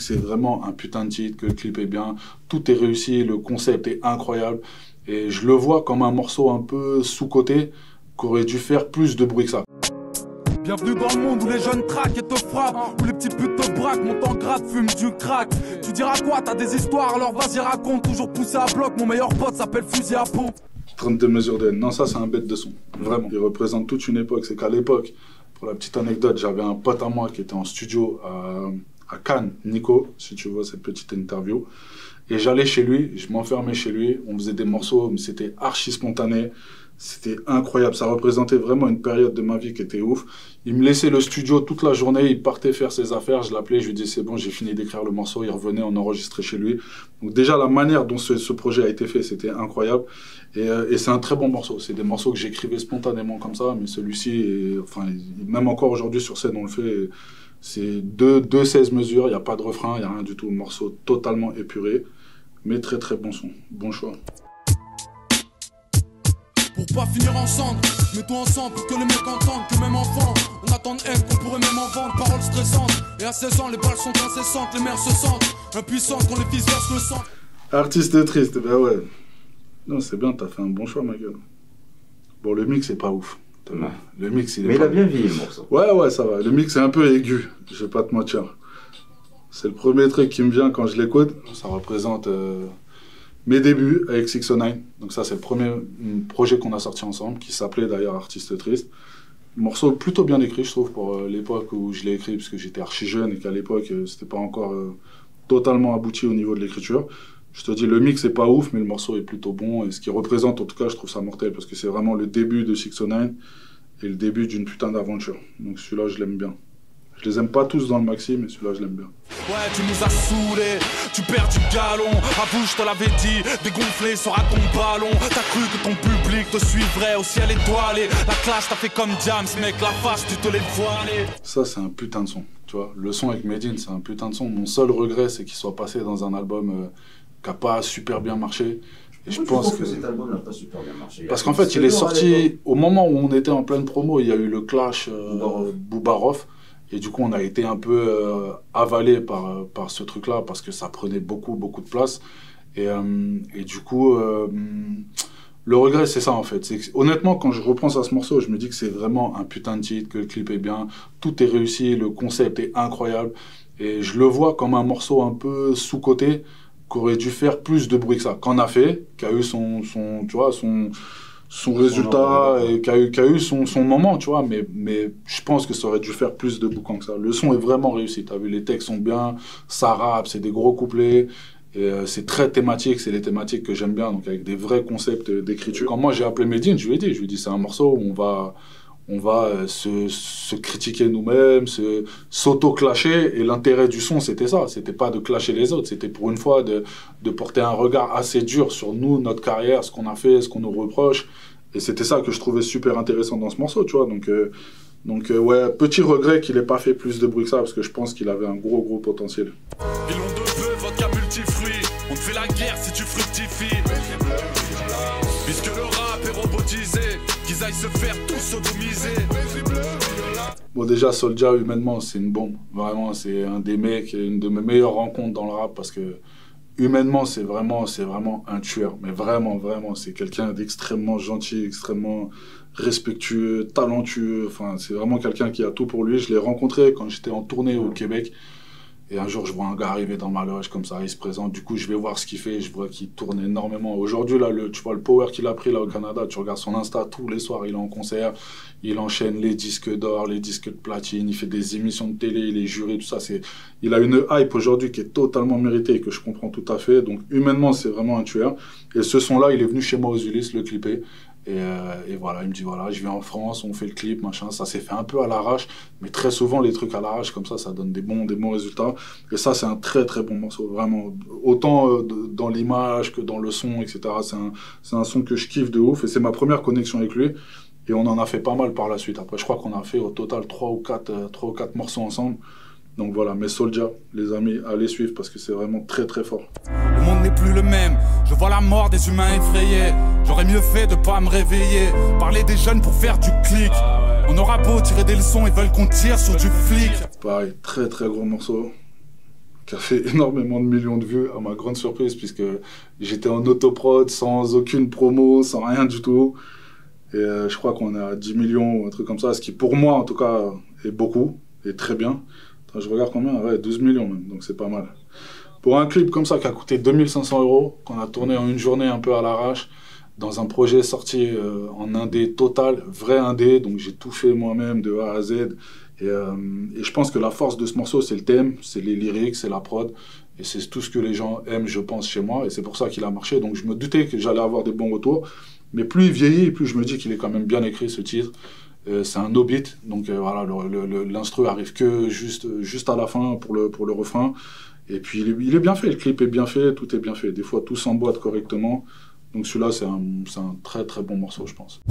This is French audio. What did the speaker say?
C'est vraiment un putain de titre, que le clip est bien, tout est réussi, le concept est incroyable. Et je le vois comme un morceau un peu sous-coté, qui aurait dû faire plus de bruit que ça. Bienvenue dans le monde où les jeunes traquent et te frappent, où les petits putes te braquent, montent en grade, fument du crack. Tu diras quoi, t'as des histoires, alors vas-y raconte, toujours poussé à bloc, mon meilleur pote s'appelle Fusil à pompe. 32 mesures de haine, non ça c'est un bête de son, vraiment. Il représente toute une époque, c'est qu'à l'époque, pour la petite anecdote, j'avais un pote à moi qui était en studio à Cannes, Nico, si tu vois cette petite interview. Et j'allais chez lui, je m'enfermais chez lui, on faisait des morceaux, mais c'était archi spontané, c'était incroyable, ça représentait vraiment une période de ma vie qui était ouf. Il me laissait le studio toute la journée, il partait faire ses affaires, je l'appelais, je lui disais c'est bon, j'ai fini d'écrire le morceau, il revenait, on enregistrait chez lui. Donc déjà la manière dont ce projet a été fait, c'était incroyable. Et c'est un très bon morceau, c'est des morceaux que j'écrivais spontanément comme ça, mais celui-ci, enfin, même encore aujourd'hui sur scène on le fait, c'est deux 16 mesures, il n'y a pas de refrain, il n'y a rien du tout, le morceau totalement épuré, mais très très bon son, bon choix. Pour pas finir ensemble, mets-toi ensemble pour que les mecs entendent que même enfant, on attend de haine qu'on pourrait même en vendre, paroles stressantes. Et à 16 ans, les balles sont incessantes, les mères se sentent impuissantes quand les fils versent le sang. Artiste triste, ben ouais. Non, c'est bien, t'as fait un bon choix, ma gueule. Bon, le mix, c'est pas ouf. Ouais. Le mix, mais il a bien vieilli, le morceau. Ouais, ça va. Le mix est un peu aigu, je vais pas te mentir. C'est le premier truc qui me vient quand je l'écoute. Ça représente mes débuts avec 609. Donc ça, c'est le premier projet qu'on a sorti ensemble, qui s'appelait d'ailleurs Artiste triste. Morceau plutôt bien écrit, je trouve, pour l'époque où je l'ai écrit, parce que j'étais archi jeune et qu'à l'époque, c'était pas encore totalement abouti au niveau de l'écriture. Je te dis, le mix c'est pas ouf, mais le morceau est plutôt bon. Et ce qui représente, en tout cas, je trouve ça mortel, parce que c'est vraiment le début de 609 et le début d'une putain d'aventure. Donc celui-là, je l'aime bien. Je les aime pas tous dans le maxi, mais celui-là, je l'aime bien. Ouais, tu nous as saoulés, tu perds du galon. Avoue, je te l'avais dit, dégonflé sera ton ballon. T'as cru que ton public te suivrait au ciel étoilé. La classe t'a fait comme Diams, mec, la face, tu te l'es voilé. Ça, c'est un putain de son, tu vois. Le son avec Medine, c'est un putain de son. Mon seul regret, c'est qu'il soit passé dans un album qui n'a pas super bien marché. Et je pense que cet album n'a pas super bien marché. Parce qu'en fait, il est sorti au moment où on était en pleine promo. Il y a eu le clash Boubarov. Et du coup, on a été un peu avalé par ce truc-là parce que ça prenait beaucoup de place. Et du coup, le regret, c'est ça en fait. C'est que, honnêtement, quand je repense à ce morceau, je me dis que c'est vraiment un putain de titre, que le clip est bien, tout est réussi, le concept est incroyable. Et je le vois comme un morceau un peu sous-coté, qui aurait dû faire plus de bruit que ça. Qu'en a fait, qui a eu son résultat et qui a eu son moment, tu vois, mais je pense que ça aurait dû faire plus de boucan que ça. Le son est vraiment réussi, t'as vu, les textes sont bien, ça rappe, c'est des gros couplets, et c'est très thématique, c'est les thématiques que j'aime bien, donc avec des vrais concepts d'écriture. Quand moi j'ai appelé Medine, je lui ai dit c'est un morceau où on va se critiquer nous-mêmes, s'auto-clasher, et l'intérêt du son, c'était ça. C'était pas de clasher les autres, c'était pour une fois de porter un regard assez dur sur nous, notre carrière, ce qu'on a fait, ce qu'on nous reproche. Et c'était ça que je trouvais super intéressant dans ce morceau, tu vois. Donc ouais, petit regret qu'il ait pas fait plus de bruit que ça, parce que je pense qu'il avait un gros potentiel. Ils ont de vœux, vodka multifruits. On te fait la guerre si tu fructifies. Puisque le rap est robotisé, qu'ils aillent se faire tous sodomiser. Bon, déjà, Soulja, humainement, c'est une bombe. Vraiment, c'est un des mecs, une de mes meilleures rencontres dans le rap, parce que humainement, c'est vraiment un tueur. Mais vraiment, c'est quelqu'un d'extrêmement gentil, extrêmement respectueux, talentueux. Enfin, c'est vraiment quelqu'un qui a tout pour lui. Je l'ai rencontré quand j'étais en tournée au Québec. Et un jour, je vois un gars arriver dans ma loge, comme ça, il se présente. Du coup, je vais voir ce qu'il fait. Je vois qu'il tourne énormément. Aujourd'hui, là, tu vois le power qu'il a pris là au Canada. Tu regardes son Insta, tous les soirs, il est en concert. Il enchaîne les disques d'or, les disques de platine. Il fait des émissions de télé, il est juré, tout ça. Il a une hype aujourd'hui qui est totalement méritée et que je comprends tout à fait. Donc, humainement, c'est vraiment un tueur. Et ce son-là, il est venu chez moi aux Ulysses, le clipper. Et voilà, il me dit voilà, je viens en France, on fait le clip, machin. Ça s'est fait un peu à l'arrache, mais très souvent les trucs à l'arrache comme ça donne des bons résultats. Et ça, c'est un très bon morceau, vraiment. Autant dans l'image que dans le son, etc. C'est un son que je kiffe de ouf et c'est ma première connexion avec lui. Et on en a fait pas mal par la suite. Après, je crois qu'on a fait au total 3 ou 4 morceaux ensemble. Donc voilà, mais Soulja, les amis, allez suivre parce que c'est vraiment très fort. Le monde n'est plus le même, je vois la mort des humains effrayés. J'aurais mieux fait de pas me réveiller, parler des jeunes pour faire du clic. On aura beau tirer des leçons, ils veulent qu'on tire sur du flic. Pareil, très gros morceau. qui a fait énormément de millions de vues, à ma grande surprise, puisque j'étais en autoprod, sans aucune promo, sans rien du tout. Et je crois qu'on est à 10 millions ou un truc comme ça, ce qui pour moi en tout cas est beaucoup, et très bien. Attends, je regarde combien, ouais, 12 millions même, donc c'est pas mal. Pour un clip comme ça qui a coûté 2500 €, qu'on a tourné en une journée un peu à l'arrache, dans un projet sorti en indé total, vrai indé, donc j'ai tout fait moi-même de A à Z. Et je pense que la force de ce morceau, c'est le thème, c'est les lyrics, c'est la prod. Et c'est tout ce que les gens aiment, je pense, chez moi. Et c'est pour ça qu'il a marché. Donc je me doutais que j'allais avoir des bons retours. Mais plus il vieillit, plus je me dis qu'il est quand même bien écrit, ce titre. C'est un no beat. Donc voilà, l'instru arrive que juste à la fin pour le refrain. Et puis il est bien fait, le clip est bien fait, tout est bien fait. Des fois, tout s'emboîte correctement. Donc celui-là, c'est un très très bon morceau, je pense.